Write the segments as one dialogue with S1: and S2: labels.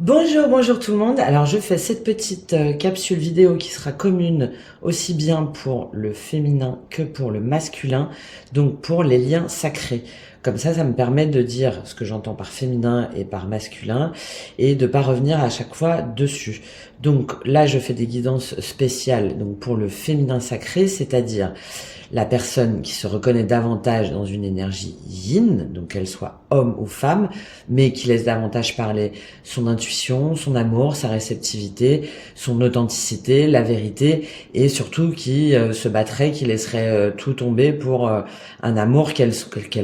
S1: Bonjour, bonjour tout le monde. Alors je fais cette petite capsule vidéo qui sera commune aussi bien pour le féminin que pour le masculin, donc pour les liens sacrés. Comme ça me permet de dire ce que j'entends par féminin et par masculin et de pas revenir à chaque fois dessus. Donc là, je fais des guidances spéciales donc pour le féminin sacré, c'est-à-dire la personne qui se reconnaît davantage dans une énergie yin, donc qu'elle soit homme ou femme, mais qui laisse davantage parler son intuition, son amour, sa réceptivité, son authenticité, la vérité, et surtout qui se battrait, qui laisserait tout tomber pour un amour qu'elle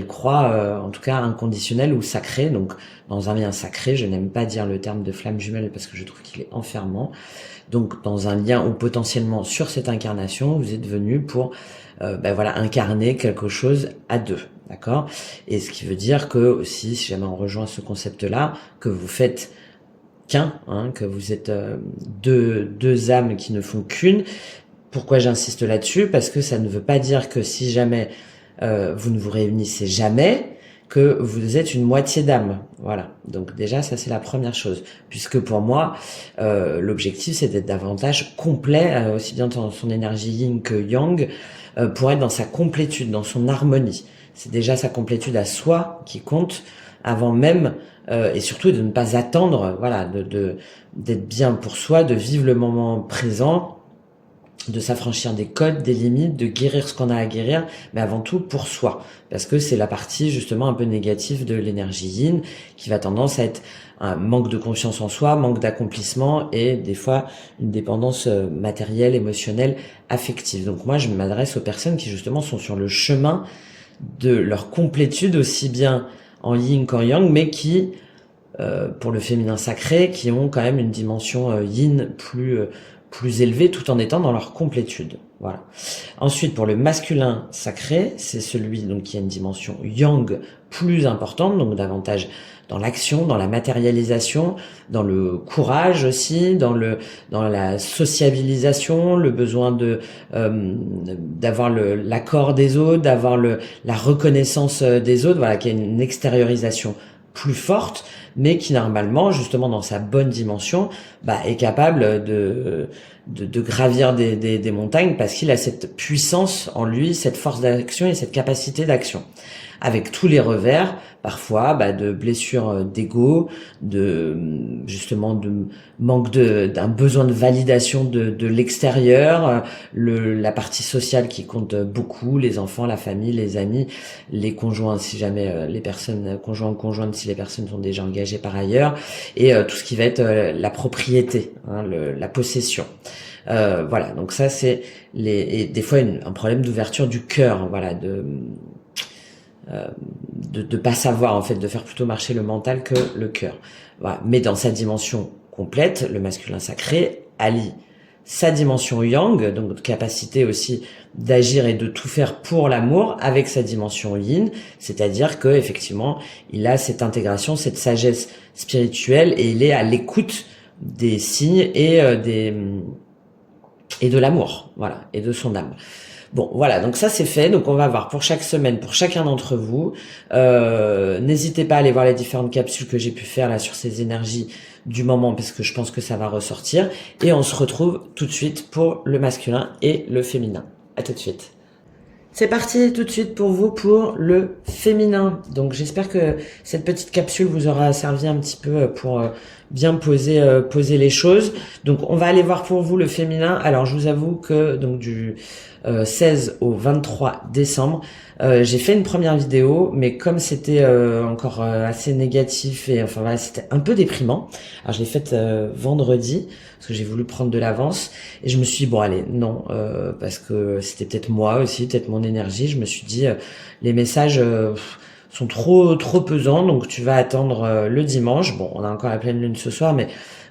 S1: croit, en tout cas inconditionnel ou sacré. Donc dans un lien sacré, je n'aime pas dire le terme de flamme jumelle parce que je trouve qu'il est enfermant. Donc dans un lien où potentiellement sur cette incarnation, vous êtes venu pour voilà, incarner quelque chose à deux, d'accord? Et ce qui veut dire que aussi, si jamais on rejoint ce concept-là, que vous faites qu'un, hein, que vous êtes deux âmes qui ne font qu'une. Pourquoi j'insiste là-dessus? Parce que ça ne veut pas dire que si jamais vous ne vous réunissez jamais, que vous êtes une moitié d'âme. Voilà. Donc déjà, ça c'est la première chose. Puisque pour moi, l'objectif c'est d'être davantage complet, aussi bien dans son énergie yin que yang, pour être dans sa complétude, dans son harmonie. C'est déjà sa complétude à soi qui compte avant même, et surtout de ne pas attendre, voilà, d'être bien pour soi, de vivre le moment présent, de s'affranchir des codes, des limites, de guérir ce qu'on a à guérir, mais avant tout pour soi. Parce que c'est la partie justement un peu négative de l'énergie yin qui va tendance à être un manque de confiance en soi, manque d'accomplissement et des fois une dépendance matérielle, émotionnelle, affective. Donc moi je m'adresse aux personnes qui justement sont sur le chemin de leur complétude aussi bien en yin qu'en yang, mais qui pour le féminin sacré, qui ont quand même une dimension yin plus élevée tout en étant dans leur complétude. Voilà. Ensuite, pour le masculin sacré, c'est celui donc qui a une dimension yang plus importante, donc davantage dans l'action, dans la matérialisation, dans le courage aussi, dans la sociabilisation, le besoin de d'avoir l'accord des autres, d'avoir la reconnaissance des autres, voilà, qui a une extériorisation plus forte, mais qui normalement, justement dans sa bonne dimension, est capable de gravir des montagnes parce qu'il a cette puissance en lui, cette force d'action et cette capacité d'action. Avec tous les revers, parfois, de blessures d'ego, justement de manque d'un besoin de validation de l'extérieur, la partie sociale qui compte beaucoup, les enfants, la famille, les amis, les conjoints si jamais les personnes, conjoints ou conjointes si les personnes sont déjà engagées par ailleurs, et tout ce qui va être la propriété, hein, la possession. Voilà, donc ça c'est et des fois un problème d'ouverture du cœur, voilà, de pas savoir en fait, de faire plutôt marcher le mental que le cœur. Voilà. Mais dans sa dimension complète, le masculin sacré allie sa dimension yang, donc capacité aussi d'agir et de tout faire pour l'amour, avec sa dimension yin, c'est-à-dire que effectivement, il a cette intégration, cette sagesse spirituelle et il est à l'écoute des signes et de l'amour, voilà, et de son âme. Bon, voilà, donc ça c'est fait. Donc on va voir pour chaque semaine, pour chacun d'entre vous. N'hésitez pas à aller voir les différentes capsules que j'ai pu faire là sur ces énergies du moment, parce que je pense que ça va ressortir. Et on se retrouve tout de suite pour le masculin et le féminin. À tout de suite. C'est parti tout de suite pour vous pour le féminin. Donc j'espère que cette petite capsule vous aura servi un petit peu pour bien poser les choses. Donc on va aller voir pour vous le féminin. Alors je vous avoue que donc du 16 au 23 décembre, j'ai fait une première vidéo, mais comme c'était encore assez négatif et enfin voilà, c'était un peu déprimant. Alors je l'ai faite vendredi parce que j'ai voulu prendre de l'avance et je me suis dit bon allez non parce que c'était peut-être moi aussi, peut-être mon énergie. Je me suis dit les messages sont trop pesants, donc tu vas attendre le dimanche. Bon, on a encore la pleine lune ce soir, mais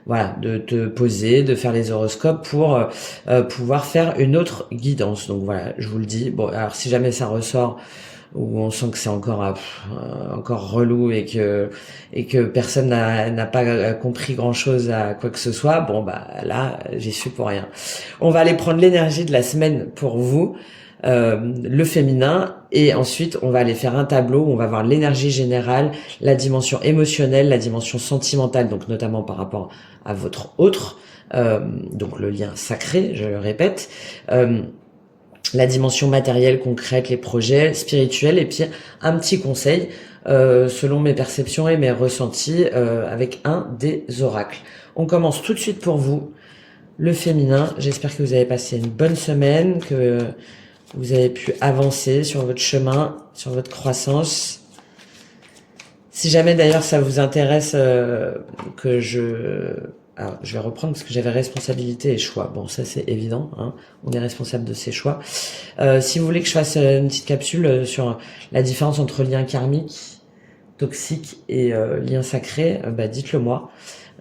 S1: voilà, de te poser, de faire les horoscopes pour pouvoir faire une autre guidance. Donc voilà, je vous le dis. Bon, alors si jamais ça ressort où on sent que c'est encore relou et que personne n'a pas compris grand chose à quoi que ce soit, bon là j'y suis pour rien. On va aller prendre l'énergie de la semaine pour vous. le féminin, et ensuite on va aller faire un tableau où on va voir l'énergie générale, la dimension émotionnelle, la dimension sentimentale, donc notamment par rapport à votre autre, donc le lien sacré, je le répète, la dimension matérielle, concrète, les projets spirituels, et puis un petit conseil selon mes perceptions et mes ressentis avec un des oracles. On commence tout de suite pour vous, le féminin. J'espère que vous avez passé une bonne semaine, que vous avez pu avancer sur votre chemin, sur votre croissance. Si jamais d'ailleurs ça vous intéresse que alors, je vais reprendre parce que j'avais responsabilité et choix. Bon, ça c'est évident, hein, on est responsable de ses choix. Si vous voulez que je fasse une petite capsule sur la différence entre lien karmique, toxique et lien sacré, bah dites-le moi.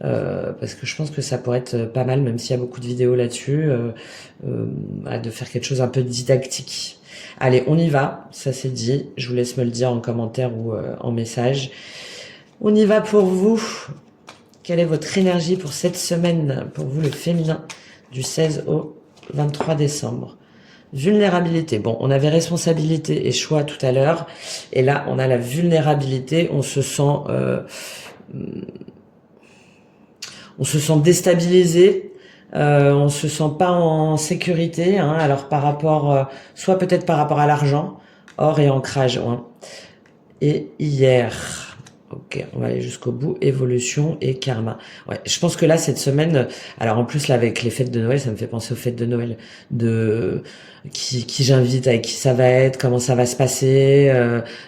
S1: Parce que je pense que ça pourrait être pas mal, même s'il y a beaucoup de vidéos là-dessus, de faire quelque chose un peu didactique. Allez, on y va, ça c'est dit. Je vous laisse me le dire en commentaire ou en message. On y va pour vous. Quelle est votre énergie pour cette semaine, pour vous le féminin, du 16 au 23 décembre? Vulnérabilité. Bon, on avait responsabilité et choix tout à l'heure, et là on a la vulnérabilité. On se sent déstabilisé, on se sent pas en sécurité, hein, alors par rapport, soit peut-être par rapport à l'argent, or et ancrage, hein. Et hier, ok, on va aller jusqu'au bout, évolution et karma. Ouais, je pense que là, cette semaine, alors en plus là avec les fêtes de Noël, ça me fait penser aux fêtes de Noël, de qui j'invite, avec qui ça va être, comment ça va se passer,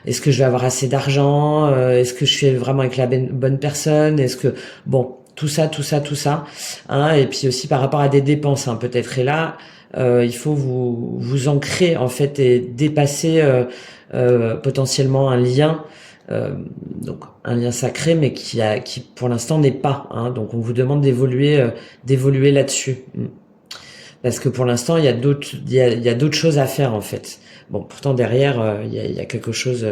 S1: est-ce que je vais avoir assez d'argent, est-ce que je suis vraiment avec la bonne personne, est-ce que, bon, tout ça, hein, et puis aussi par rapport à des dépenses, hein, peut-être. Et là, il faut vous ancrer en fait et dépasser potentiellement un lien, donc un lien sacré, mais qui pour l'instant n'est pas. Hein, donc on vous demande d'évoluer là-dessus, parce que pour l'instant il y a d'autres choses à faire en fait. Bon, pourtant derrière il y a quelque chose,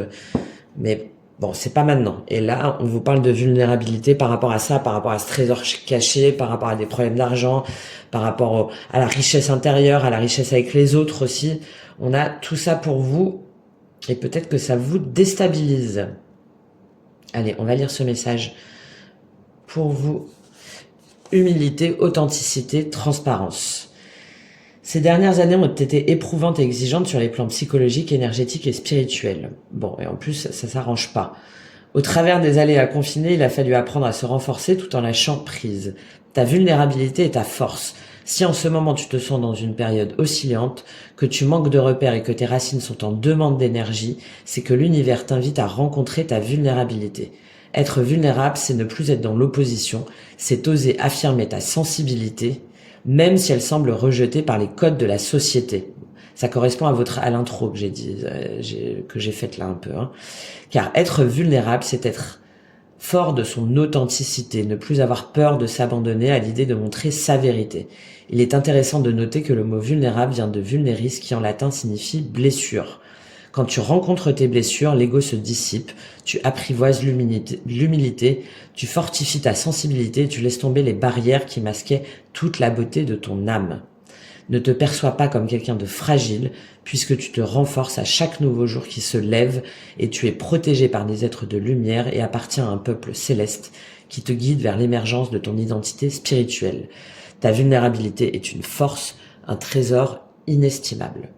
S1: mais bon, c'est pas maintenant. Et là, on vous parle de vulnérabilité par rapport à ça, par rapport à ce trésor caché, par rapport à des problèmes d'argent, par rapport à la richesse intérieure, à la richesse avec les autres aussi. On a tout ça pour vous, et peut-être que ça vous déstabilise. Allez, on va lire ce message pour vous. Humilité, authenticité, transparence. Ces dernières années ont été éprouvantes et exigeantes sur les plans psychologiques, énergétiques et spirituels. Bon, et en plus, ça s'arrange pas. Au travers des aléas confinés, il a fallu apprendre à se renforcer tout en lâchant prise. Ta vulnérabilité est ta force. Si en ce moment tu te sens dans une période oscillante, que tu manques de repères et que tes racines sont en demande d'énergie, c'est que l'univers t'invite à rencontrer ta vulnérabilité. Être vulnérable, c'est ne plus être dans l'opposition, c'est oser affirmer ta sensibilité, même si elle semble rejetée par les codes de la société. Ça correspond à l'intro que j'ai dit, que j'ai faite là un peu, hein. Car être vulnérable, c'est être fort de son authenticité, ne plus avoir peur de s'abandonner à l'idée de montrer sa vérité. Il est intéressant de noter que le mot vulnérable vient de vulneris, qui en latin signifie blessure. Quand tu rencontres tes blessures, l'ego se dissipe, tu apprivoises l'humilité, tu fortifies ta sensibilité et tu laisses tomber les barrières qui masquaient toute la beauté de ton âme. Ne te perçois pas comme quelqu'un de fragile, puisque tu te renforces à chaque nouveau jour qui se lève et tu es protégé par des êtres de lumière et appartiens à un peuple céleste qui te guide vers l'émergence de ton identité spirituelle. Ta vulnérabilité est une force, un trésor inestimable.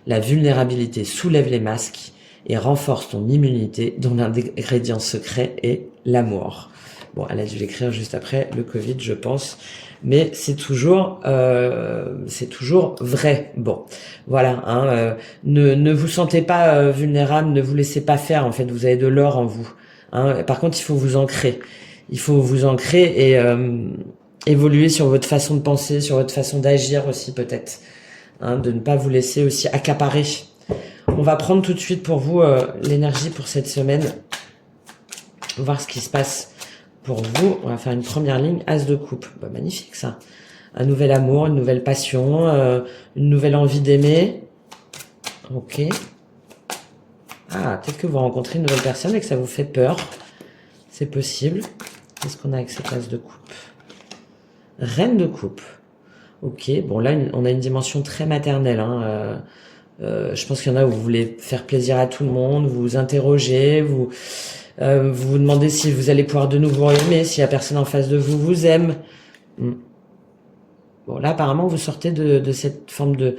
S1: La vulnérabilité soulève les masques et renforce ton immunité, dont l'ingrédient secret est l'amour. Bon, elle a dû l'écrire juste après le Covid, je pense, mais c'est toujours vrai. Bon, voilà. Hein, ne vous sentez pas vulnérable, ne vous laissez pas faire. En fait, vous avez de l'or en vous. Hein. Par contre, il faut vous ancrer. Il faut vous ancrer et évoluer sur votre façon de penser, sur votre façon d'agir aussi peut-être. Hein, de ne pas vous laisser aussi accaparer. On va prendre tout de suite pour vous l'énergie pour cette semaine. Voir ce qui se passe pour vous. On va faire une première ligne, As de coupe. Bah, magnifique ça. Un nouvel amour, une nouvelle passion, une nouvelle envie d'aimer. Ok. Ah, peut-être que vous rencontrez une nouvelle personne et que ça vous fait peur. C'est possible. Qu'est-ce qu'on a avec cette As de coupe? Reine de coupe. Ok, bon là on a une dimension très maternelle, hein, Je pense qu'il y en a où vous voulez faire plaisir à tout le monde, vous vous interrogez, vous vous demandez si vous allez pouvoir de nouveau aimer, si la personne en face de vous vous aime. Bon, là, apparemment, vous sortez de cette forme de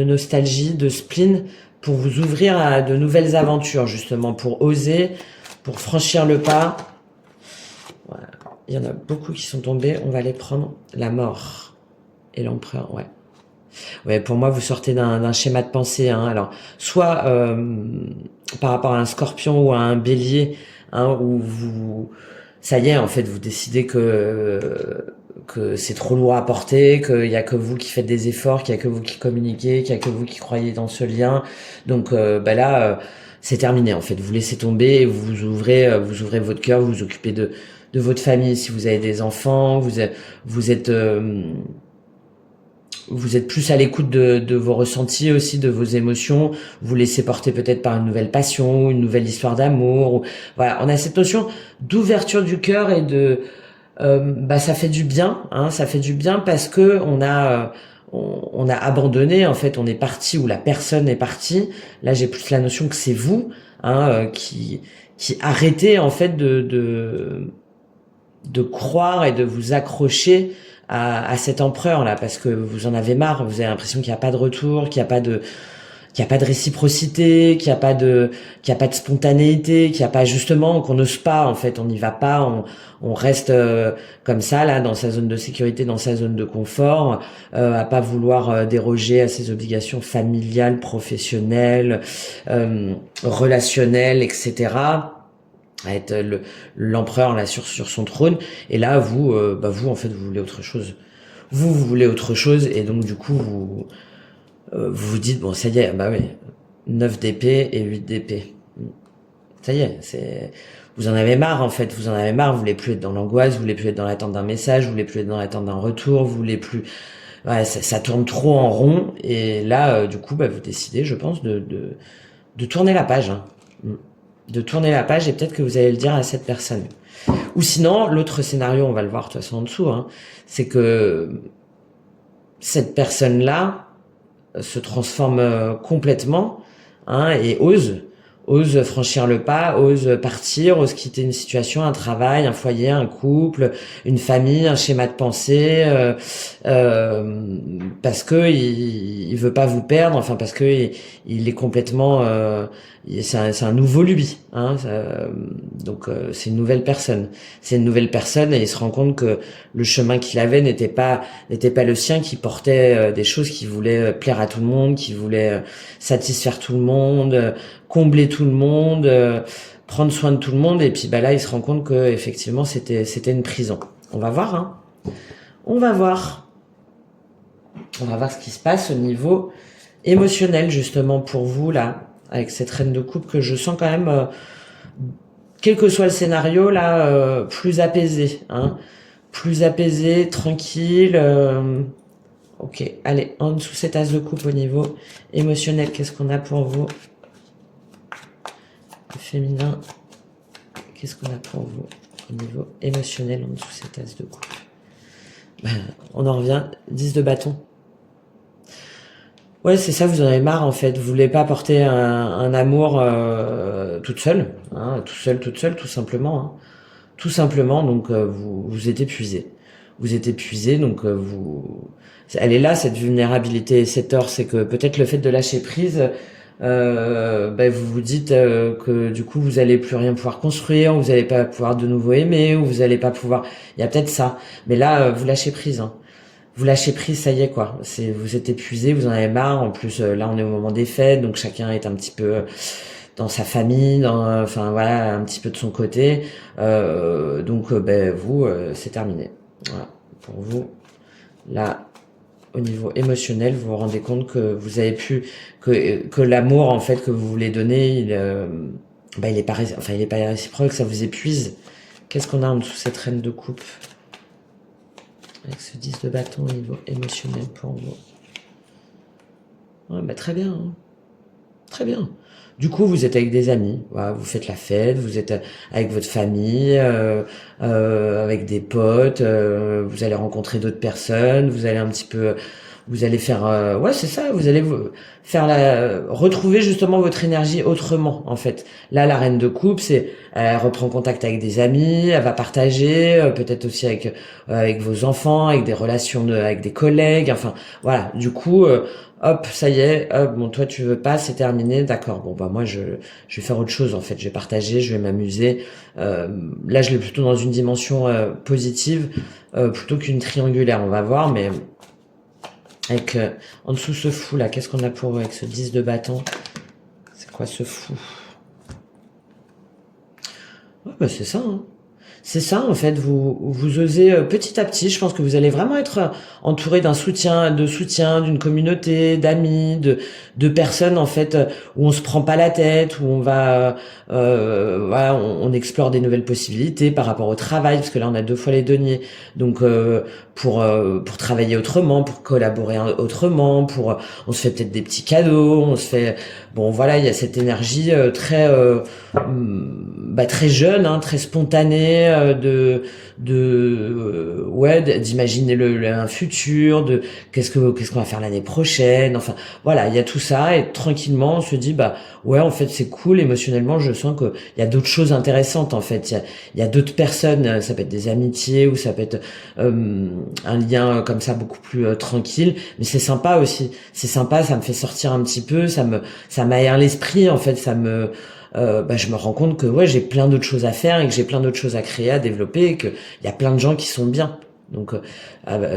S1: nostalgie, de spleen, pour vous ouvrir à de nouvelles aventures, justement, pour oser, pour franchir le pas. Voilà. Il y en a beaucoup qui sont tombés, on va les prendre. La mort et l'empereur, ouais. Ouais, pour moi, vous sortez d'un schéma de pensée. Hein. Alors, soit par rapport à un scorpion ou à un bélier, hein, où vous, ça y est, en fait, vous décidez que c'est trop lourd à porter, qu'il y a que vous qui faites des efforts, qu'il y a que vous qui communiquez, qu'il y a que vous qui croyez dans ce lien. Donc, bah là, c'est terminé. En fait, vous laissez tomber, vous ouvrez votre cœur, vous vous occupez de votre famille. Si vous avez des enfants, vous êtes plus à l'écoute de vos ressentis aussi, de vos émotions. Vous laissez porter peut-être par une nouvelle passion, une nouvelle histoire d'amour. Voilà, on a cette notion d'ouverture du cœur et de bah ça fait du bien, hein, ça fait du bien parce que on a abandonné, en fait, on est parti ou la personne est partie. Là, j'ai plus la notion que c'est vous, hein, qui arrêtez en fait de croire et de vous accrocher à cet empereur là, parce que vous en avez marre, vous avez l'impression qu'il n'y a pas de retour, qu'il n'y a pas de réciprocité, qu'il n'y a pas de spontanéité, qu'il n'y a pas, justement, qu'on n'ose pas, en fait, on n'y va pas, on reste comme ça là dans sa zone de sécurité, dans sa zone de confort, à pas vouloir déroger à ses obligations familiales, professionnelles, relationnelles, etc. À être l'empereur là sur son trône. Et là, vous en fait, vous voulez autre chose. Vous voulez autre chose, et donc du coup vous vous dites, bon, ça y est, bah oui, 9 d'épée et 8 d'épée. Ça y est, vous en avez marre, en fait, vous en avez marre, vous voulez plus être dans l'angoisse, vous voulez plus être dans l'attente d'un message, vous voulez plus être dans l'attente d'un retour, vous voulez plus, ouais, ça tourne trop en rond, et là, du coup, bah, vous décidez, je pense, de tourner la page, hein. De tourner la page, et peut-être que vous allez le dire à cette personne. Ou sinon, l'autre scénario, on va le voir de toute façon en dessous, hein, c'est que cette personne-là se transforme complètement, hein, et ose franchir le pas, ose partir, ose quitter une situation, un travail, un foyer, un couple, une famille, un schéma de pensée, parce que il veut pas vous perdre, enfin parce que il est complètement, c'est un nouveau lui, hein, donc c'est une nouvelle personne, et il se rend compte que le chemin qu'il avait n'était pas le sien, qui portait des choses, qui voulait plaire à tout le monde, qui voulait satisfaire tout le monde, combler tout le monde, prendre soin de tout le monde, et puis bah là il se rend compte que effectivement c'était une prison. On va voir, hein. On va voir ce qui se passe au niveau émotionnel, justement, pour vous là, avec cette reine de coupe, que je sens quand même, quel que soit le scénario là, plus apaisé, hein, plus apaisé, tranquille. Ok, allez, en dessous cette as de coupe au niveau émotionnel, qu'est-ce qu'on a pour vous? Féminin, qu'est-ce qu'on a pour vous au niveau émotionnel en dessous cette as de coupe? On en revient, 10 de bâton. Ouais, c'est ça, vous en avez marre, en fait. Vous voulez pas porter un amour toute seule, hein, toute seule, tout simplement, hein. Tout simplement, donc vous êtes épuisé. Vous êtes épuisé, donc elle est là, cette vulnérabilité, cette tort, c'est que peut-être le fait de lâcher prise, vous vous dites que du coup vous allez plus rien pouvoir construire, vous allez pas pouvoir de nouveau aimer, ou vous allez pas pouvoir, il y a peut-être ça, mais là vous lâchez prise, hein. Vous lâchez prise, ça y est, quoi, vous êtes épuisé, vous en avez marre. En plus là on est au moment des fêtes, donc chacun est un petit peu dans sa famille, enfin voilà, un petit peu de son côté, donc vous c'est terminé. Voilà, pour vous là. Au niveau émotionnel, vous vous rendez compte que vous avez pu, que l'amour, en fait, que vous voulez donner, il est pas réciproque, ça vous épuise. Qu'est-ce qu'on a en dessous de cette reine de coupe? Avec ce 10 de bâton au niveau émotionnel pour vous. Ouais, très bien, hein. Très bien. Du coup, vous êtes avec des amis, voilà, vous faites la fête, vous êtes avec votre famille, avec des potes, vous allez rencontrer d'autres personnes, vous allez un petit peu vous allez faire, ouais, c'est ça, vous allez faire retrouver justement votre énergie autrement, en fait. Là, la reine de coupe, elle reprend contact avec des amis, elle va partager, peut-être aussi avec vos enfants, avec des relations avec des collègues, enfin, voilà. Du coup, hop, ça y est, hop, bon, toi, tu veux pas, c'est terminé, d'accord. Bon, bah, moi, je vais faire autre chose, en fait. Je vais partager, je vais m'amuser. Là, je l'ai plutôt dans une dimension positive, plutôt qu'une triangulaire, on va voir, mais avec en dessous ce fou là, qu'est-ce qu'on a pour eux avec ce 10 de bâton? C'est quoi ce fou? Ouais, bah c'est ça, hein. C'est ça, en fait, vous osez petit à petit, je pense que vous allez vraiment être entouré d'un soutien, d'une communauté, d'amis, de personnes, en fait, où on se prend pas la tête, où on va, voilà, on explore des nouvelles possibilités par rapport au travail, parce que là, on a 2 fois les deniers. Donc, pour travailler autrement, pour collaborer autrement, on se fait peut-être des petits cadeaux, on se fait, bon, voilà, il y a cette énergie très jeune, hein, très spontanée, ouais, d'imaginer un futur, de qu'est-ce qu'on va faire l'année prochaine. Enfin, voilà, il y a tout ça et tranquillement on se dit bah ouais, en fait c'est cool émotionnellement. Je sens que il y a d'autres choses intéressantes en fait. Il y a d'autres personnes. Ça peut être des amitiés ou ça peut être un lien comme ça beaucoup plus tranquille. Mais c'est sympa aussi. C'est sympa. Ça me fait sortir un petit peu. Ça m'aère l'esprit en fait. Je me rends compte que ouais, j'ai plein d'autres choses à faire et que j'ai plein d'autres choses à créer, à développer, et que il y a plein de gens qui sont bien. Donc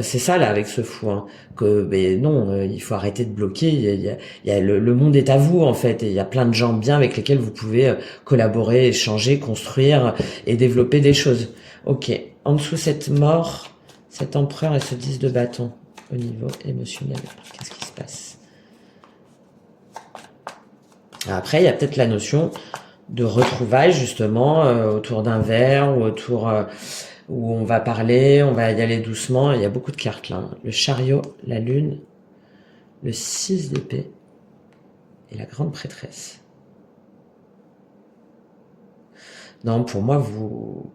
S1: c'est ça là avec ce fou, hein, que non, il faut arrêter de bloquer. Il y a le monde est à vous en fait, et il y a plein de gens bien avec lesquels vous pouvez collaborer, échanger, construire et développer des choses. Ok, en dessous cette mort, cet empereur et ce 10 de bâton au niveau émotionnel, qu'est-ce qui se passe? Après, il y a peut-être la notion de retrouvailles, justement, autour d'un verre ou autour où on va parler, on va y aller doucement. Il y a beaucoup de cartes là, hein. Le chariot, la lune, le 6 d'épée et la grande prêtresse. Non, pour moi, vous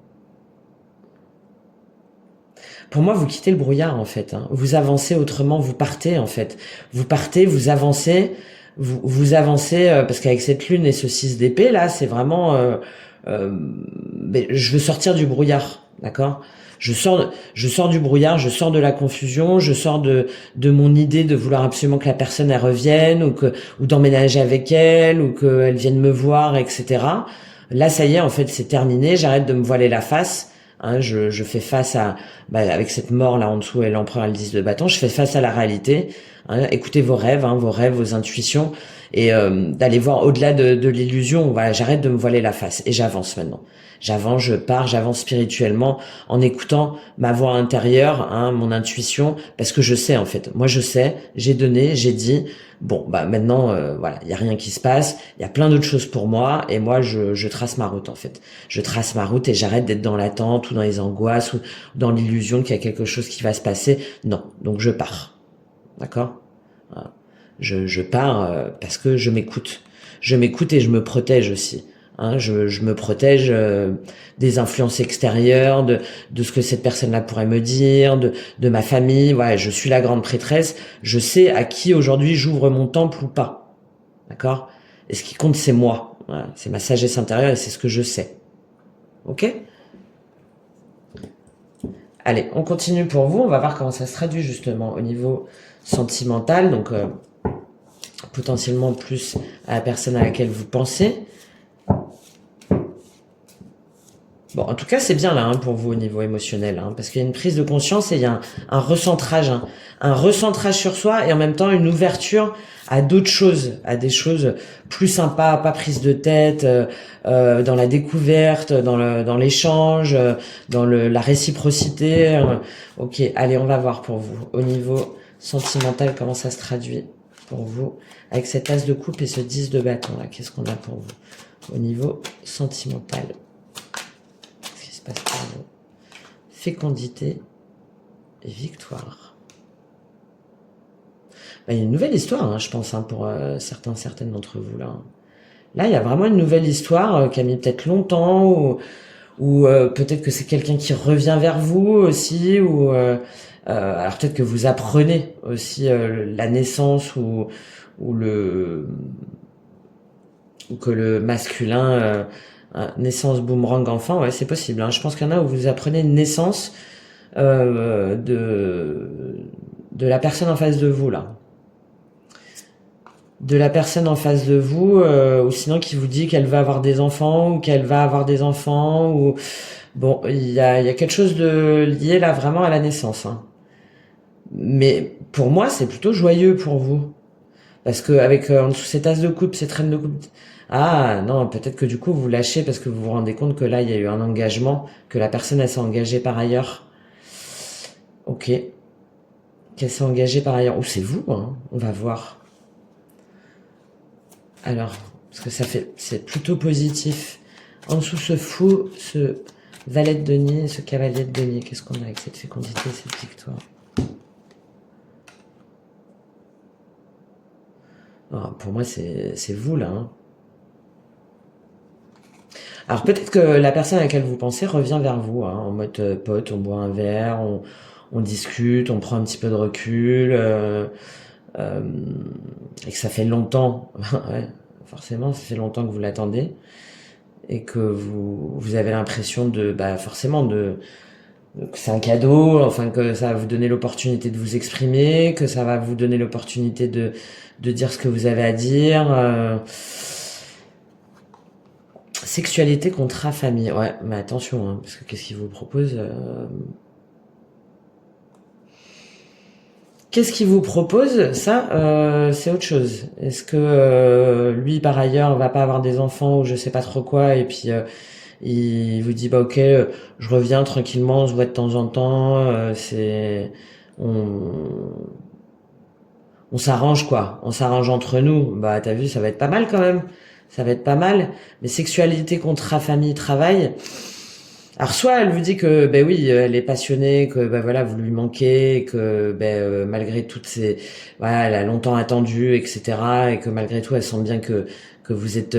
S1: quittez le brouillard, en fait, hein. Vous avancez autrement, vous partez, en fait. Vous partez, vous avancez... Vous avancez parce qu'avec cette lune et ce 6 d'épée là, c'est vraiment je veux sortir du brouillard, d'accord? Je sors du brouillard, je sors de la confusion, je sors de mon idée de vouloir absolument que la personne elle revienne ou d'emménager avec elle ou qu'elle vienne me voir, etc. Là, ça y est, en fait, c'est terminé. J'arrête de me voiler la face. Hein, je fais face à, avec cette mort là en dessous et l'empereur a le 10 de bâton, je fais face à la réalité. Hein, écoutez vos rêves, vos intuitions et d'aller voir au-delà de l'illusion. Voilà, j'arrête de me voiler la face et j'avance maintenant. J'avance, je pars, j'avance spirituellement en écoutant ma voix intérieure, hein, mon intuition, parce que je sais en fait. Moi je sais, j'ai donné, j'ai dit. Bon, maintenant, voilà, il y a rien qui se passe. Il y a plein d'autres choses pour moi et moi je trace ma route en fait. Je trace ma route et j'arrête d'être dans l'attente ou dans les angoisses ou dans l'illusion qu'il y a quelque chose qui va se passer. Non, donc je pars. D'accord? Voilà. Je pars parce que je m'écoute. Je m'écoute et je me protège aussi. Hein, je me protège des influences extérieures, de ce que cette personne-là pourrait me dire, de ma famille. Voilà, je suis la grande prêtresse. Je sais à qui aujourd'hui j'ouvre mon temple ou pas. D'accord? Et ce qui compte, c'est moi. Voilà, c'est ma sagesse intérieure et c'est ce que je sais. Ok? Allez, on continue pour vous. On va voir comment ça se traduit justement au niveau sentimental. Donc, potentiellement plus à la personne à laquelle vous pensez. Bon, en tout cas, c'est bien là hein, pour vous au niveau émotionnel, hein, parce qu'il y a une prise de conscience et il y a un recentrage, hein, un recentrage sur soi et en même temps une ouverture à d'autres choses, à des choses plus sympas, pas prise de tête, dans la découverte, dans l'échange, dans la réciprocité. Ok, allez, on va voir pour vous au niveau sentimental comment ça se traduit pour vous avec cet as de coupe et ce 10 de bâton là. Qu'est-ce qu'on a pour vous au niveau sentimental? Fécondité et victoire. Il y a une nouvelle histoire, hein, je pense, hein, pour certaines d'entre vous là. Là, il y a vraiment une nouvelle histoire qui a mis peut-être longtemps, ou peut-être que c'est quelqu'un qui revient vers vous aussi, ou alors peut-être que vous apprenez aussi la naissance ou le ou que le masculin naissance boomerang enfant, ouais c'est possible. Hein. Je pense qu'il y en a où vous apprenez une naissance de la personne en face de vous là. De la personne en face de vous, ou sinon qui vous dit qu'elle va avoir des enfants ou qu'elle va avoir des enfants, ou bon, il y a quelque chose de lié là vraiment à la naissance. Hein. Mais pour moi, c'est plutôt joyeux pour vous, parce que avec en dessous cette as de coupe, cette reine de coupe, ah non, peut-être que du coup vous lâchez parce que vous vous rendez compte que là il y a eu un engagement, que la personne elle s'est engagée par ailleurs. Ok, qu'elle s'est engagée par ailleurs, ou c'est vous, hein, on va voir. Alors, parce que ça fait, c'est plutôt positif. En dessous, ce fou, ce valet de denier, ce cavalier de denier. Qu'est-ce qu'on a avec cette fécondité, cette victoire? Oh, pour moi, c'est vous, là. Hein. Alors, peut-être que la personne à laquelle vous pensez revient vers vous, hein, en mode pote, on boit un verre, on discute, on prend un petit peu de recul, et que ça fait longtemps, ouais, forcément, ça fait longtemps que vous l'attendez. Et que vous avez l'impression de forcément que c'est un cadeau, enfin que ça va vous donner l'opportunité de vous exprimer, que ça va vous donner l'opportunité de dire ce que vous avez à dire. Sexualité, contrat, famille. Ouais, mais attention, hein, parce que qu'est-ce qu'il vous propose Qu'est-ce qu'il vous propose? Ça, c'est autre chose. Est-ce que lui, par ailleurs, va pas avoir des enfants ou je sais pas trop quoi, et puis il vous dit bah ok, je reviens tranquillement, on se voit de temps en temps, on on s'arrange quoi, on s'arrange entre nous. Bah t'as vu, ça va être pas mal quand même, ça va être pas mal. Mais sexualité, contrat, famille, travail. Alors soit elle vous dit que ben oui, elle est passionnée, que ben voilà vous lui manquez, que malgré toutes ces voilà elle a longtemps attendu, etc. Et que malgré tout elle sent bien que vous êtes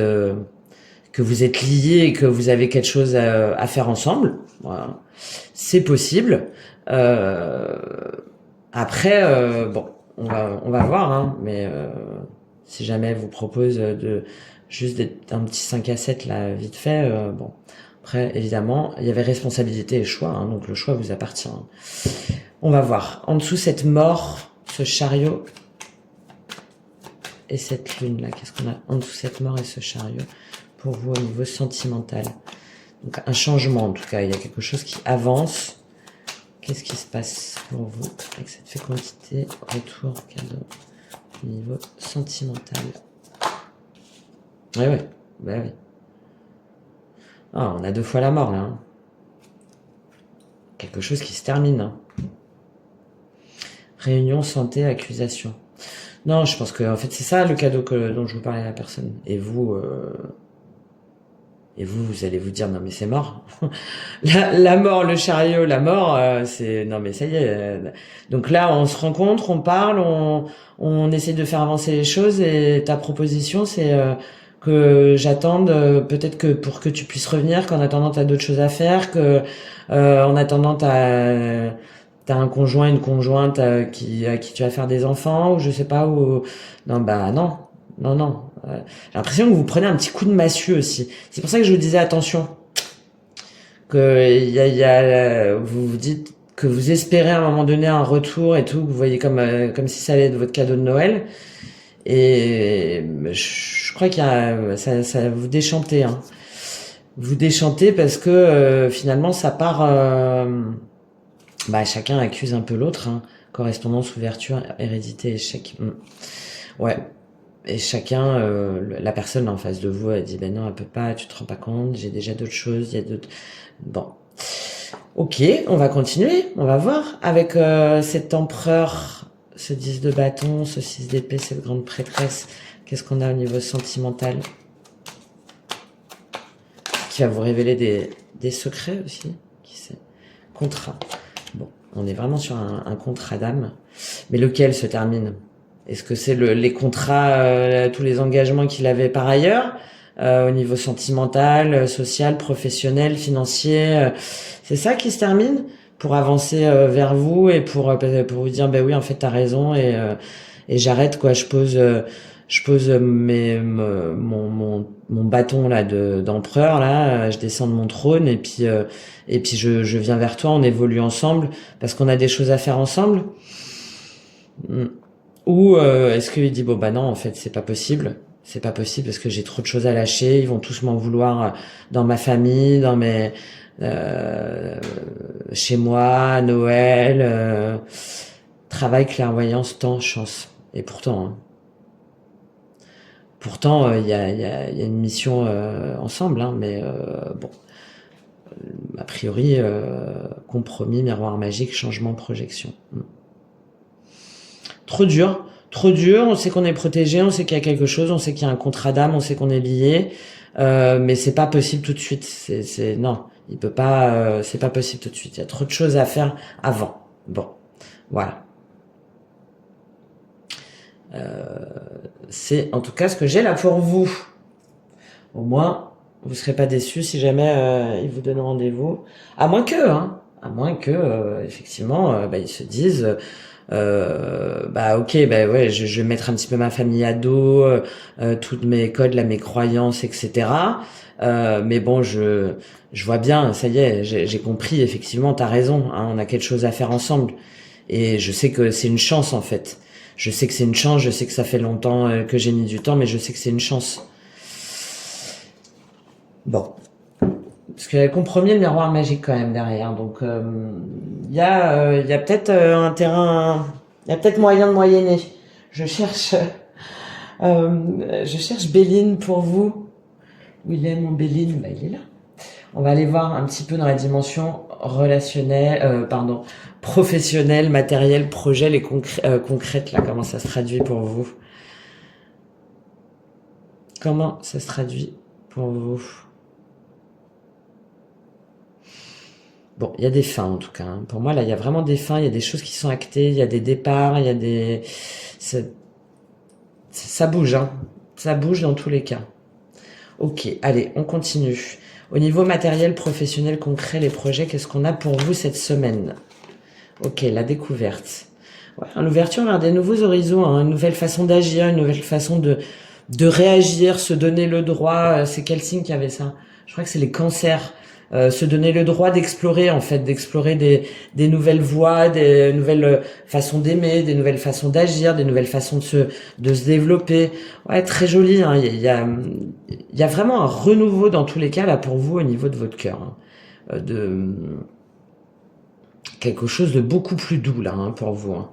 S1: liés et que vous avez quelque chose à faire ensemble. Voilà. C'est possible. Euh, après, bon, on va voir, hein, mais si jamais elle vous propose de juste d'être un petit 5 à 7 là, vite fait, bon. Après, évidemment, il y avait responsabilité et choix, hein, donc le choix vous appartient. Hein. On va voir. En dessous, cette mort, ce chariot et cette lune là, qu'est-ce qu'on a en dessous cette mort et ce chariot pour vous au niveau sentimental? Donc un changement en tout cas, il y a quelque chose qui avance. Qu'est-ce qui se passe pour vous avec cette fécondité, retour, cadeau, au niveau sentimental? Ouais, ouais. Ah, on a 2 fois la mort là. Hein. Quelque chose qui se termine. Hein. Réunion, santé, accusation. Non, je pense que en fait c'est ça le cadeau dont je vous parlais à la personne. Et vous, vous allez vous dire non mais c'est mort. la mort, le chariot, la mort, c'est non mais ça y est. Donc là on se rencontre, on parle, on essaie de faire avancer les choses et ta proposition c'est que j'attende peut-être que pour que tu puisses revenir, qu'en attendant t'as d'autres choses à faire, que en attendant t'as un conjoint, une conjointe à qui tu vas faire des enfants ou je sais pas ou non bah non. Non, non. J'ai l'impression que vous prenez un petit coup de massue aussi. C'est pour ça que je vous disais attention. Que vous vous dites que vous espérez à un moment donné un retour et tout, que vous voyez comme si ça allait être votre cadeau de Noël. Et je crois qu'il y a ça vous déchantez. Hein. Vous déchantez parce que finalement ça part. Chacun accuse un peu l'autre. Hein. Correspondance, ouverture, hérédité, échec. Ouais. Et chacun, la personne en face de vous, elle dit ben non, elle peut pas, tu te rends pas compte, j'ai déjà d'autres choses, il y a d'autres. Bon, ok, on va continuer, on va voir avec cet empereur, ce 10 de bâton, ce 6 d'épée, cette grande prêtresse. Qu'est-ce qu'on a au niveau sentimental qui va vous révéler des secrets aussi, qui sait. Contrat. Bon, on est vraiment sur un contrat d'âme, mais lequel se termine? Est-ce que c'est les contrats, tous les engagements qu'il avait par ailleurs au niveau sentimental, social, professionnel, financier. C'est ça qui se termine pour avancer vers vous et pour vous dire, ben oui, en fait, t'as raison et j'arrête, quoi. Je pose mon bâton là d'empereur là, je descends de mon trône et puis je viens vers toi, on évolue ensemble parce qu'on a des choses à faire ensemble. Ou est-ce qu'il dit bon bah non en fait c'est pas possible parce que j'ai trop de choses à lâcher, ils vont tous m'en vouloir dans ma famille, dans mes chez moi, à Noël, travail, clairvoyance, temps, chance. Et pourtant, hein. Pourtant, il y a une mission ensemble, hein, mais bon, a priori, compromis, miroir magique, changement, projection. Trop dur, trop dur. On sait qu'on est protégé, on sait qu'il y a quelque chose, on sait qu'il y a un contrat d'âme, on sait qu'on est lié, mais c'est pas possible tout de suite. Non, il peut pas, c'est pas possible tout de suite. Il y a trop de choses à faire avant. Bon, voilà. C'est en tout cas ce que j'ai là pour vous. Au moins, vous serez pas déçus si jamais ils vous donnent rendez-vous. À moins que, effectivement, bah, ils se disent, bah ok, bah ouais, je vais mettre un petit peu ma famille à dos, toutes mes codes, là, mes croyances, etc. Mais bon, je vois bien, ça y est, j'ai compris. Effectivement, t'as raison. Hein, on a quelque chose à faire ensemble, et je sais que c'est une chance en fait. Je sais que c'est une chance, je sais que ça fait longtemps que j'ai mis du temps, mais je sais que c'est une chance. Bon. Parce qu'il y a le compromis et le miroir magique quand même derrière. Donc y a peut-être un terrain, il y a peut-être moyen de moyenner. Je cherche Béline pour vous. Où il est mon Béline? Bah il est là. On va aller voir un petit peu dans la dimension relationnelle, professionnelle, matérielle, projet, les concrètes là. Comment ça se traduit pour vous? Comment ça se traduit pour vous? Bon, il y a des fins en tout cas. Hein. Pour moi, là, il y a vraiment des fins. Il y a des choses qui sont actées. Il y a des départs. Il y a des... Ça bouge, hein. Ça bouge dans tous les cas. Ok, allez, on continue. Au niveau matériel, professionnel, concret, les projets, qu'est-ce qu'on a pour vous cette semaine? Ok, la découverte. Ouais, l'ouverture vers des nouveaux horizons, hein, une nouvelle façon d'agir, une nouvelle façon de réagir, se donner le droit. C'est quel signe qui avait ça? Je crois que c'est les cancers. Se donner le droit d'explorer en fait, d'explorer des nouvelles voies, des nouvelles façons d'aimer, des nouvelles façons d'agir, des nouvelles façons de se développer. Ouais, très joli. Hein. Il y a vraiment un renouveau dans tous les cas là pour vous au niveau de votre cœur, hein. De quelque chose de beaucoup plus doux là hein, pour vous. Hein.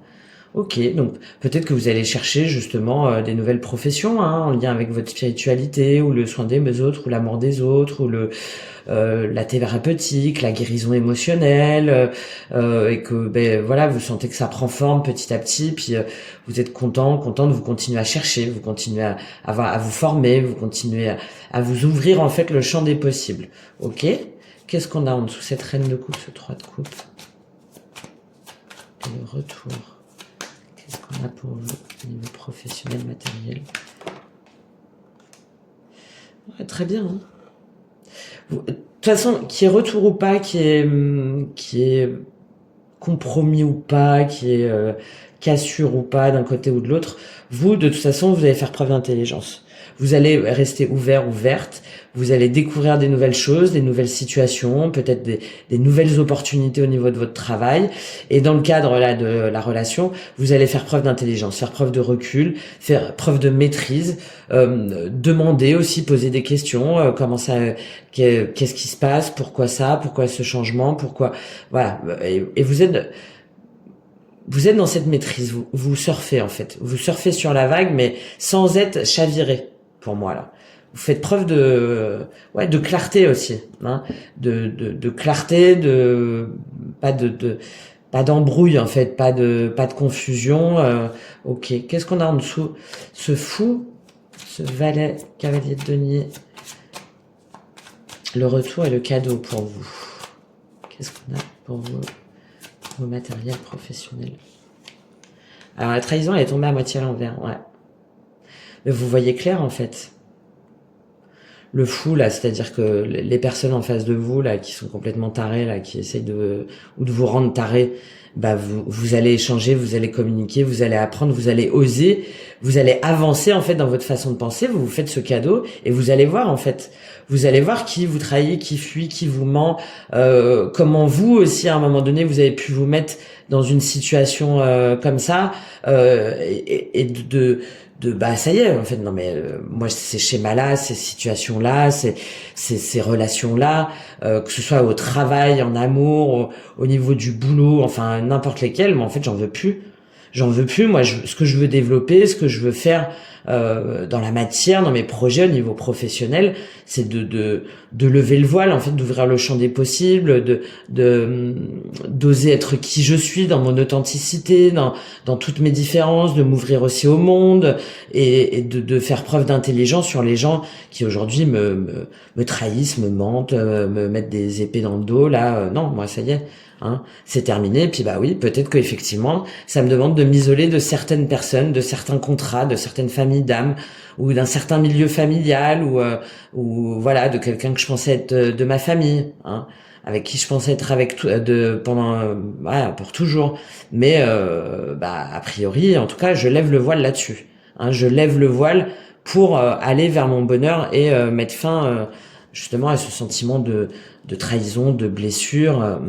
S1: Ok, donc peut-être que vous allez chercher justement des nouvelles professions hein, en lien avec votre spiritualité ou le soin des autres ou l'amour des autres ou la thérapeutique, la guérison émotionnelle et que ben voilà vous sentez que ça prend forme petit à petit puis vous êtes contente vous continuez à chercher, vous continuez à vous former, vous continuez à vous ouvrir en fait le champ des possibles. Ok, qu'est-ce qu'on a en dessous cette reine de coupe, ce 3 de coupe et le retour. Qu'est-ce qu'on a pour vous au niveau professionnel, matériel? Ouais, très bien. Hein. De toute façon, qui est retour ou pas, qui est compromis ou pas, qui est cassure ou pas d'un côté ou de l'autre, vous, de toute façon, vous allez faire preuve d'intelligence. Vous allez rester ouverte, vous allez découvrir des nouvelles choses, des nouvelles situations, peut-être des nouvelles opportunités au niveau de votre travail. Et dans le cadre là de la relation, vous allez faire preuve d'intelligence, faire preuve de recul, faire preuve de maîtrise, demander aussi, poser des questions, comment ça, qu'est-ce qui se passe, pourquoi ça, pourquoi ce changement, pourquoi, voilà. Et vous êtes dans cette maîtrise, vous surfez en fait, vous surfez sur la vague, mais sans être chaviré. Pour moi là, vous faites preuve de clarté aussi, hein, de clarté, pas d'embrouille en fait, pas de confusion. Ok, qu'est-ce qu'on a en dessous? Ce fou, ce valet, cavalier de denier, le retour et le cadeau pour vous. Qu'est-ce qu'on a pour vous, vos matériels professionnels? Alors la trahison elle est tombée à moitié à l'envers, ouais. Mais vous voyez clair en fait. le fou là, c'est-à-dire que les personnes en face de vous là qui sont complètement tarées là, qui essayent de ou de vous rendre tarés, bah vous allez échanger, vous allez communiquer, vous allez apprendre, vous allez oser, vous allez avancer en fait dans votre façon de penser, vous vous faites ce cadeau et vous allez voir en fait, vous allez voir qui vous trahit, qui fuit, qui vous ment, comment vous aussi à un moment donné vous avez pu vous mettre dans une situation comme ça et bah ça y est en fait non mais moi ces schémas là, ces situations là, ces relations là, que ce soit au travail, en amour, au niveau du boulot, enfin n'importe lesquels, mais en fait j'en veux plus moi ce que je veux développer, ce que je veux faire dans la matière, dans mes projets au niveau professionnel, c'est de lever le voile en fait, d'ouvrir le champ des possibles, d'oser être qui je suis dans mon authenticité, dans toutes mes différences, de m'ouvrir aussi au monde et de faire preuve d'intelligence sur les gens qui aujourd'hui me trahissent, me mentent, me mettent des épées dans le dos là, non moi ça y est. Hein, c'est terminé, puis bah oui, peut-être qu'effectivement, ça me demande de m'isoler de certaines personnes, de certains contrats, de certaines familles d'âmes, ou d'un certain milieu familial, ou voilà, de quelqu'un que je pensais être de ma famille, hein, avec qui je pensais être avec pendant voilà, pour toujours. Mais bah a priori, en tout cas, je lève le voile là-dessus. Hein, je lève le voile pour aller vers mon bonheur et mettre fin justement à ce sentiment de trahison, de blessure.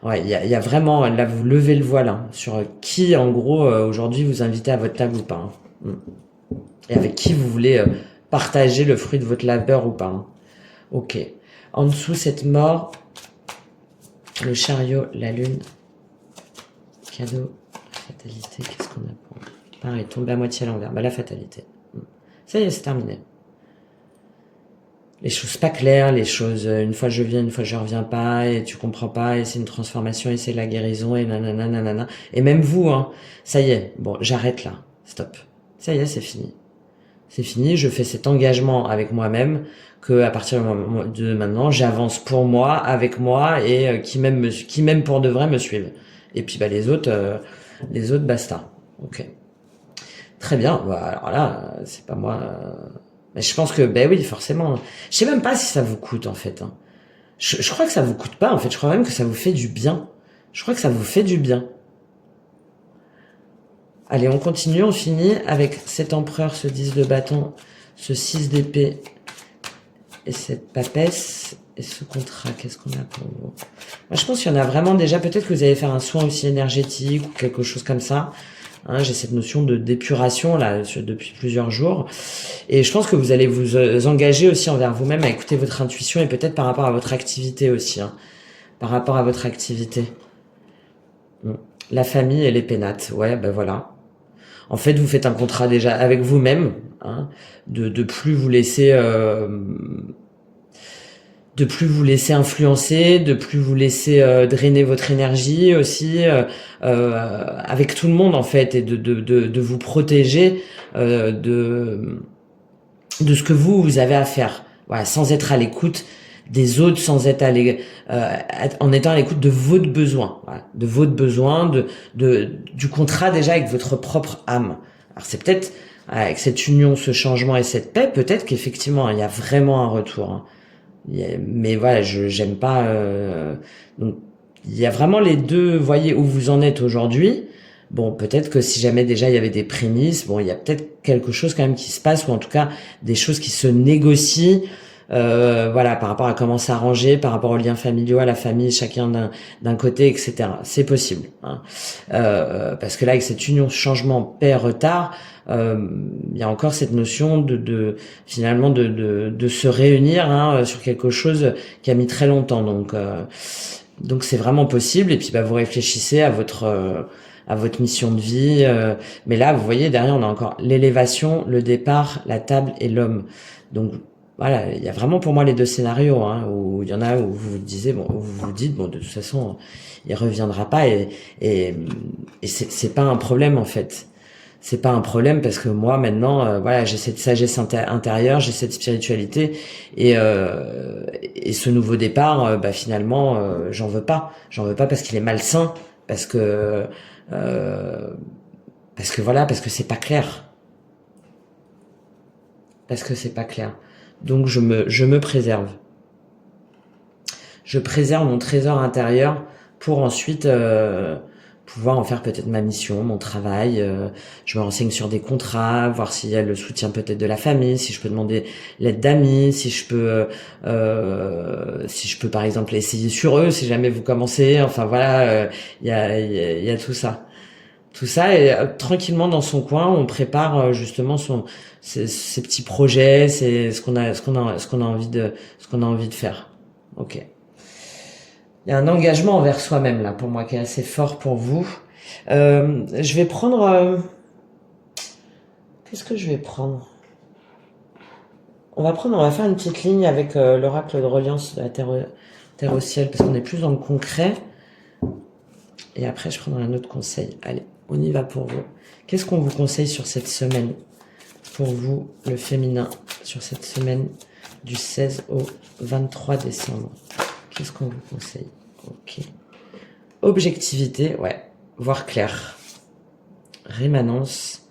S1: Ouais, il y a vraiment, là, vous levez le voile hein, sur qui, en gros, aujourd'hui, vous invitez à votre table ou pas. Hein. Et avec qui vous voulez partager le fruit de votre labeur ou pas. Hein. Ok. En dessous, cette mort, le chariot, la lune, cadeau, fatalité, qu'est-ce qu'on a pour... Pareil, tomber à moitié à l'envers. Bah, la fatalité. Ça y est, c'est terminé. Les choses pas claires, les choses une fois je viens, une fois je reviens pas, et tu comprends pas, et c'est une transformation, et c'est la guérison, et nanana, nanana. Et même vous, hein, ça y est, bon, j'arrête là, stop. Ça y est, c'est fini. C'est fini, je fais cet engagement avec moi-même, que à partir de maintenant, j'avance pour moi, avec moi, et qui m'aiment pour de vrai me suivent. Et puis bah les autres, basta. Ok. Très bien, bah, alors là, c'est pas moi... Mais je pense que, ben oui, forcément. Je sais même pas si ça vous coûte, en fait. Hein. Je crois que ça vous coûte pas, en fait. Je crois même que ça vous fait du bien. Je crois que ça vous fait du bien. Allez, on continue, on finit avec cet empereur, ce 10 de bâton, ce 6 d'épée et cette papesse. Et ce contrat, qu'est-ce qu'on a pour vous? Moi, je pense qu'il y en a vraiment déjà. Peut-être que vous allez faire un soin aussi énergétique ou quelque chose comme ça. Hein, j'ai cette notion de d'épuration là depuis plusieurs jours et je pense que vous allez vous engager aussi envers vous-même à écouter votre intuition et peut-être par rapport à votre activité aussi, hein, par rapport à votre activité. La famille et les pénates, ouais, ben voilà. En fait, vous faites un contrat déjà avec vous-même, hein, de plus vous laisser influencer, de plus vous laisser drainer votre énergie aussi avec tout le monde en fait et de vous protéger de ce que vous avez à faire. Voilà, sans être à l'écoute des autres, sans être en étant à l'écoute de votre besoin, voilà, de votre besoin, du contrat déjà avec votre propre âme. Alors c'est peut-être avec cette union, ce changement et cette paix, peut-être qu'effectivement il y a vraiment un retour. Hein. Mais voilà, j'aime pas. Donc, il y a vraiment les deux. Voyez où vous en êtes aujourd'hui. Bon, peut-être que si jamais déjà il y avait des prémices, bon, il y a peut-être quelque chose quand même qui se passe, ou en tout cas des choses qui se négocient. Voilà, par rapport à comment s'arranger, par rapport aux liens familiaux, à la famille, chacun d'un côté, etc. C'est possible, hein. Parce que là, avec cette union, changement, paix, retard, il y a encore cette notion finalement de se réunir hein, sur quelque chose qui a mis très longtemps. Donc c'est vraiment possible. Et puis bah vous réfléchissez à votre mission de vie. Mais là, vous voyez derrière, on a encore l'élévation, le départ, la table et l'homme. Donc voilà, il y a vraiment pour moi les deux scénarios, hein, où il y en a où vous vous dites bon de toute façon il reviendra pas et c'est pas un problème en fait. C'est pas un problème parce que moi maintenant voilà, j'ai cette sagesse intérieure, j'ai cette spiritualité et ce nouveau départ bah finalement j'en veux pas parce qu'il est malsain, parce que voilà, parce que c'est pas clair. Parce que c'est pas clair. Donc je me préserve. Je préserve mon trésor intérieur pour ensuite pouvoir en faire peut-être ma mission, mon travail. Je me renseigne sur des contrats, voir s'il y a le soutien peut-être de la famille, si je peux demander l'aide d'amis, si je peux par exemple essayer sur eux, si jamais vous commencez. Enfin voilà, il y a tout ça. Tout ça, et tranquillement dans son coin, on prépare justement ses petits projets, c'est ce qu'on a envie de faire. Ok. Il y a un engagement envers soi-même là pour moi qui est assez fort pour vous. Je vais prendre. Qu'est-ce que je vais prendre? On va faire une petite ligne avec l'oracle de reliance de la terre au ciel parce qu'on est plus dans le concret. Et après, je prendrai un autre conseil. Allez, on y va pour vous. Qu'est-ce qu'on vous conseille sur cette semaine? Pour vous, le féminin, sur cette semaine du 16 au 23 décembre. Qu'est-ce qu'on vous conseille? Ok. Objectivité, ouais. Voir clair. Rémanence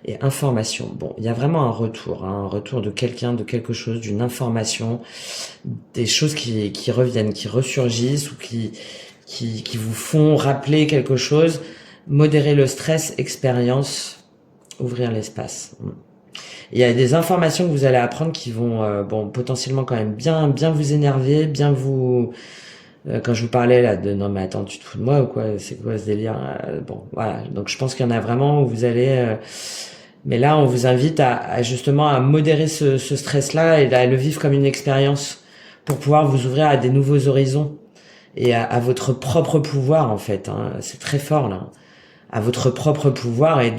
S1: et information. Bon, il y a vraiment un retour de quelqu'un, de quelque chose, d'une information, des choses qui reviennent, qui ressurgissent ou qui vous font rappeler quelque chose. Modérer le stress, expérience, ouvrir l'espace. Il y a des informations que vous allez apprendre qui vont, potentiellement quand même bien vous énerver, bien vous... quand je vous parlais là de non mais attends, tu te fous de moi ou quoi, c'est quoi ce délire? Bon, voilà. Donc je pense qu'il y en a vraiment où vous allez... mais là, on vous invite à justement à modérer ce stress-là et à le vivre comme une expérience pour pouvoir vous ouvrir à des nouveaux horizons et à votre propre pouvoir en fait. Hein. C'est très fort là. À votre propre pouvoir et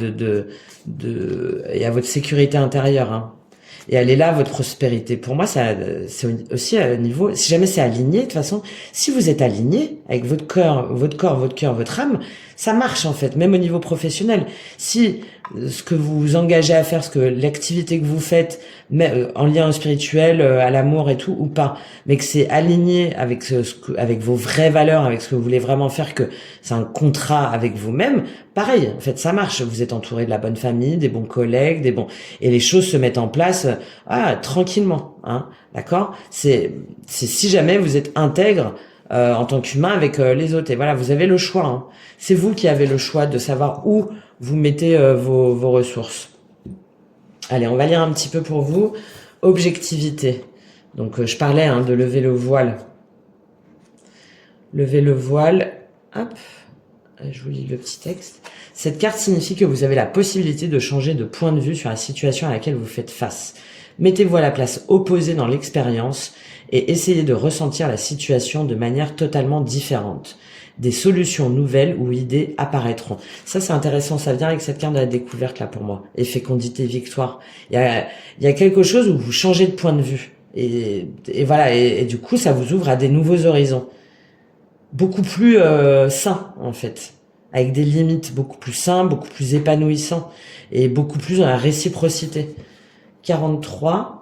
S1: et à votre sécurité intérieure. Hein. Et elle est là, votre prospérité. Pour moi, c'est aussi à niveau, si jamais c'est aligné, de toute façon, si vous êtes aligné avec votre corps, votre âme, ça marche en fait, même au niveau professionnel. Si ce que vous vous engagez à faire, l'activité que vous faites, mais en lien au spirituel, à l'amour et tout, ou pas, mais que c'est aligné avec avec vos vraies valeurs, avec ce que vous voulez vraiment faire, que c'est un contrat avec vous-même, pareil, en fait, ça marche. Vous êtes entouré de la bonne famille, des bons collègues, et les choses se mettent en place, tranquillement, hein, d'accord? C'est si jamais vous êtes intègre, en tant qu'humain avec les autres. Et voilà, vous avez le choix. Hein. C'est vous qui avez le choix de savoir où vous mettez vos ressources. Allez, on va lire un petit peu pour vous. Objectivité. Donc, je parlais de lever le voile. Lever le voile. Hop. Je vous lis le petit texte. Cette carte signifie que vous avez la possibilité de changer de point de vue sur la situation à laquelle vous faites face. Mettez-vous à la place opposée dans l'expérience et essayez de ressentir la situation de manière totalement différente. Des solutions nouvelles ou idées apparaîtront. Ça, c'est intéressant. Ça vient avec cette carte de la découverte, là, pour moi. Et fécondité, victoire. Il y a quelque chose où vous changez de point de vue. Et voilà. Et du coup, ça vous ouvre à des nouveaux horizons. Beaucoup plus sains, en fait. Avec des limites beaucoup plus sains, beaucoup plus épanouissants. Et beaucoup plus dans la réciprocité. 43.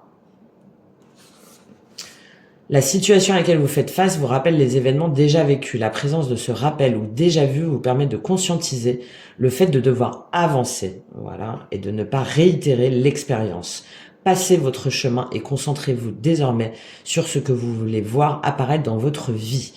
S1: La situation à laquelle vous faites face vous rappelle les événements déjà vécus. La présence de ce rappel ou déjà vu vous permet de conscientiser le fait de devoir avancer, voilà, et de ne pas réitérer l'expérience. Passez votre chemin et concentrez-vous désormais sur ce que vous voulez voir apparaître dans votre vie.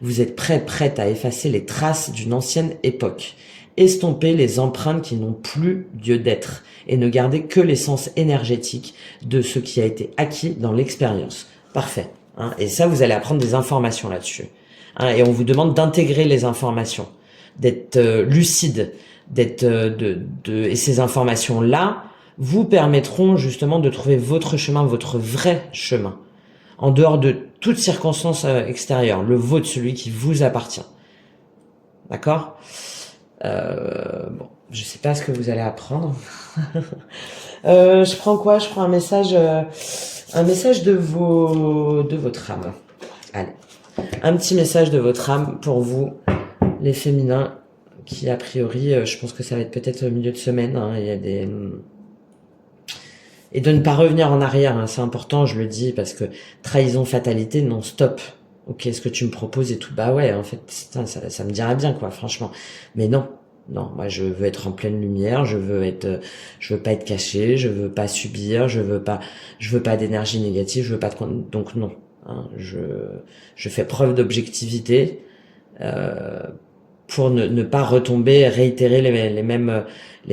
S1: Vous êtes prête à effacer les traces d'une ancienne époque. Estompez les empreintes qui n'ont plus lieu d'être et ne gardez que l'essence énergétique de ce qui a été acquis dans l'expérience. Parfait. Hein, et ça, vous allez apprendre des informations là-dessus. Hein, et on vous demande d'intégrer les informations, d'être lucide, et ces informations-là vous permettront justement de trouver votre chemin, votre vrai chemin, en dehors de toute circonstance extérieure, le vôtre, celui qui vous appartient. D'accord? Bon, je sais pas ce que vous allez apprendre. Je prends quoi? Je prends un message de votre âme. Allez, un petit message de votre âme pour vous, les féminins, qui a priori, je pense que ça va être peut-être au milieu de semaine. Hein, il y a et de ne pas revenir en arrière, hein, c'est important, je le dis, parce que trahison, fatalité, non, stop. Ok, ce que tu me proposes et tout, bah ouais, en fait, putain, ça me dirait bien, quoi, franchement. Mais non, Non, moi je veux être en pleine lumière, je veux pas être caché, je veux pas subir, je veux pas d'énergie négative, je veux pas donc non. Hein, je fais preuve d'objectivité pour ne pas retomber, réitérer les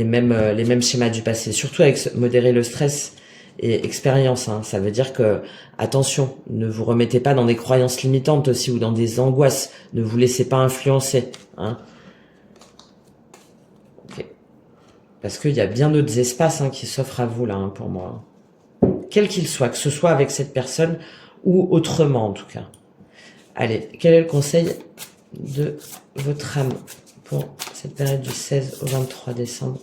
S1: mêmes schémas du passé. Surtout avec modérer le stress et expérience. Hein. Ça veut dire que attention, ne vous remettez pas dans des croyances limitantes aussi ou dans des angoisses. Ne vous laissez pas influencer. Hein. Parce qu'il y a bien d'autres espaces qui s'offrent à vous là pour moi. Quel qu'il soit, que ce soit avec cette personne ou autrement en tout cas. Allez, quel est le conseil de votre âme pour cette période du 16 au 23 décembre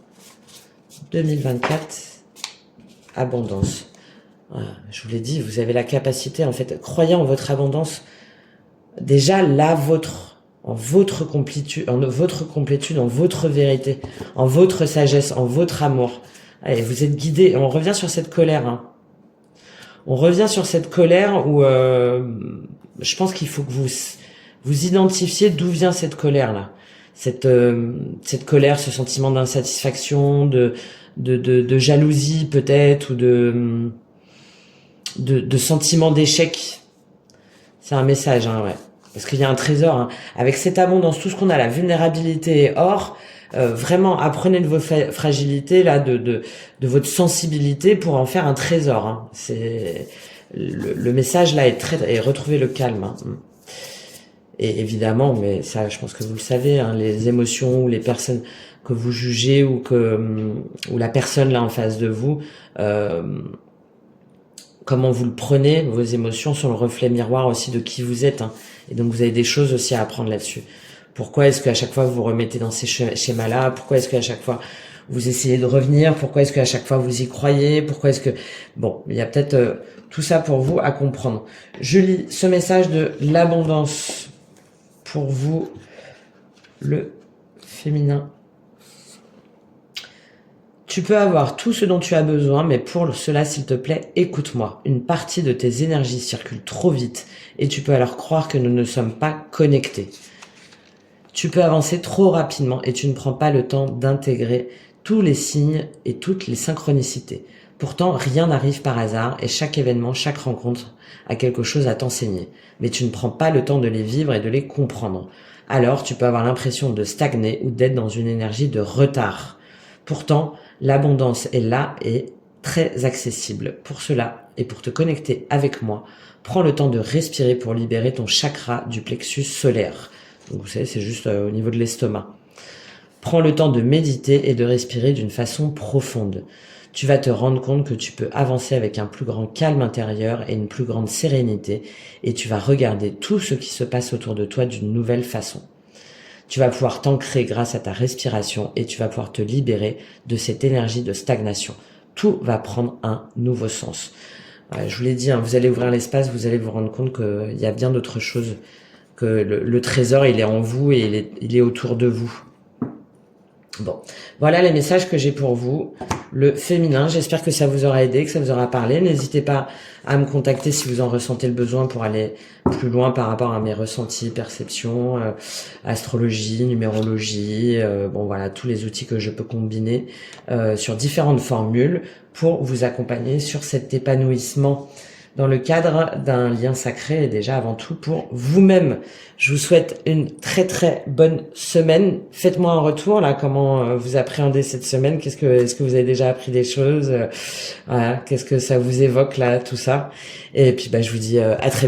S1: 2024? Abondance. Voilà, je vous l'ai dit, vous avez la capacité, en fait, croyez en votre abondance. Déjà, en votre complétude, en votre vérité, en votre sagesse, en votre amour. Allez, vous êtes guidé. On revient sur cette colère. On revient sur cette colère où je pense qu'il faut que vous identifiez d'où vient cette colère là. Cette colère, ce sentiment d'insatisfaction, de jalousie peut-être, ou de sentiment d'échec. C'est un message, ouais. Parce qu'il y a un trésor. Avec cette abondance, tout ce qu'on a, la vulnérabilité et or, vraiment apprenez de vos fragilités, là, de votre sensibilité pour en faire un trésor. C'est le message là et retrouver le calme. Et évidemment, mais ça, je pense que vous le savez, les émotions ou les personnes que vous jugez ou la personne là en face de vous, comment vous le prenez, vos émotions sont le reflet miroir aussi de qui vous êtes. Et donc vous avez des choses aussi à apprendre là-dessus. Pourquoi est-ce qu'à chaque fois vous vous remettez dans ces schémas-là? Pourquoi est-ce qu'à chaque fois vous essayez de revenir? Pourquoi est-ce qu'à chaque fois vous y croyez? Pourquoi est-ce que... Bon, il y a peut-être tout ça pour vous à comprendre. Je lis ce message de l'abondance pour vous, le féminin. Tu peux avoir tout ce dont tu as besoin, mais pour cela, s'il te plaît, écoute-moi. Une partie de tes énergies circule trop vite et tu peux alors croire que nous ne sommes pas connectés. Tu peux avancer trop rapidement et tu ne prends pas le temps d'intégrer tous les signes et toutes les synchronicités. Pourtant, rien n'arrive par hasard et chaque événement, chaque rencontre a quelque chose à t'enseigner. Mais tu ne prends pas le temps de les vivre et de les comprendre. Alors, tu peux avoir l'impression de stagner ou d'être dans une énergie de retard. Pourtant, l'abondance est là et très accessible. Pour cela et pour te connecter avec moi, prends le temps de respirer pour libérer ton chakra du plexus solaire. Donc, vous savez, c'est juste au niveau de l'estomac. Prends le temps de méditer et de respirer d'une façon profonde. Tu vas te rendre compte que tu peux avancer avec un plus grand calme intérieur et une plus grande sérénité et tu vas regarder tout ce qui se passe autour de toi d'une nouvelle façon. Tu vas pouvoir t'ancrer grâce à ta respiration et tu vas pouvoir te libérer de cette énergie de stagnation. Tout va prendre un nouveau sens. Je vous l'ai dit, vous allez ouvrir l'espace, vous allez vous rendre compte qu'il y a bien d'autres choses, que le trésor, il est en vous et il est autour de vous. Bon, voilà les messages que j'ai pour vous, le féminin. J'espère que ça vous aura aidé, que ça vous aura parlé. N'hésitez pas à me contacter si vous en ressentez le besoin pour aller plus loin par rapport à mes ressentis, perceptions, astrologie, numérologie, bon voilà, tous les outils que je peux combiner sur différentes formules pour vous accompagner sur cet épanouissement dans le cadre d'un lien sacré et déjà avant tout pour vous-même. Je vous souhaite une très très bonne semaine. Faites-moi un retour là, comment vous appréhendez cette semaine. Est-ce que vous avez déjà appris des choses? Voilà, qu'est-ce que ça vous évoque là, tout ça? Et puis je vous dis à très bientôt.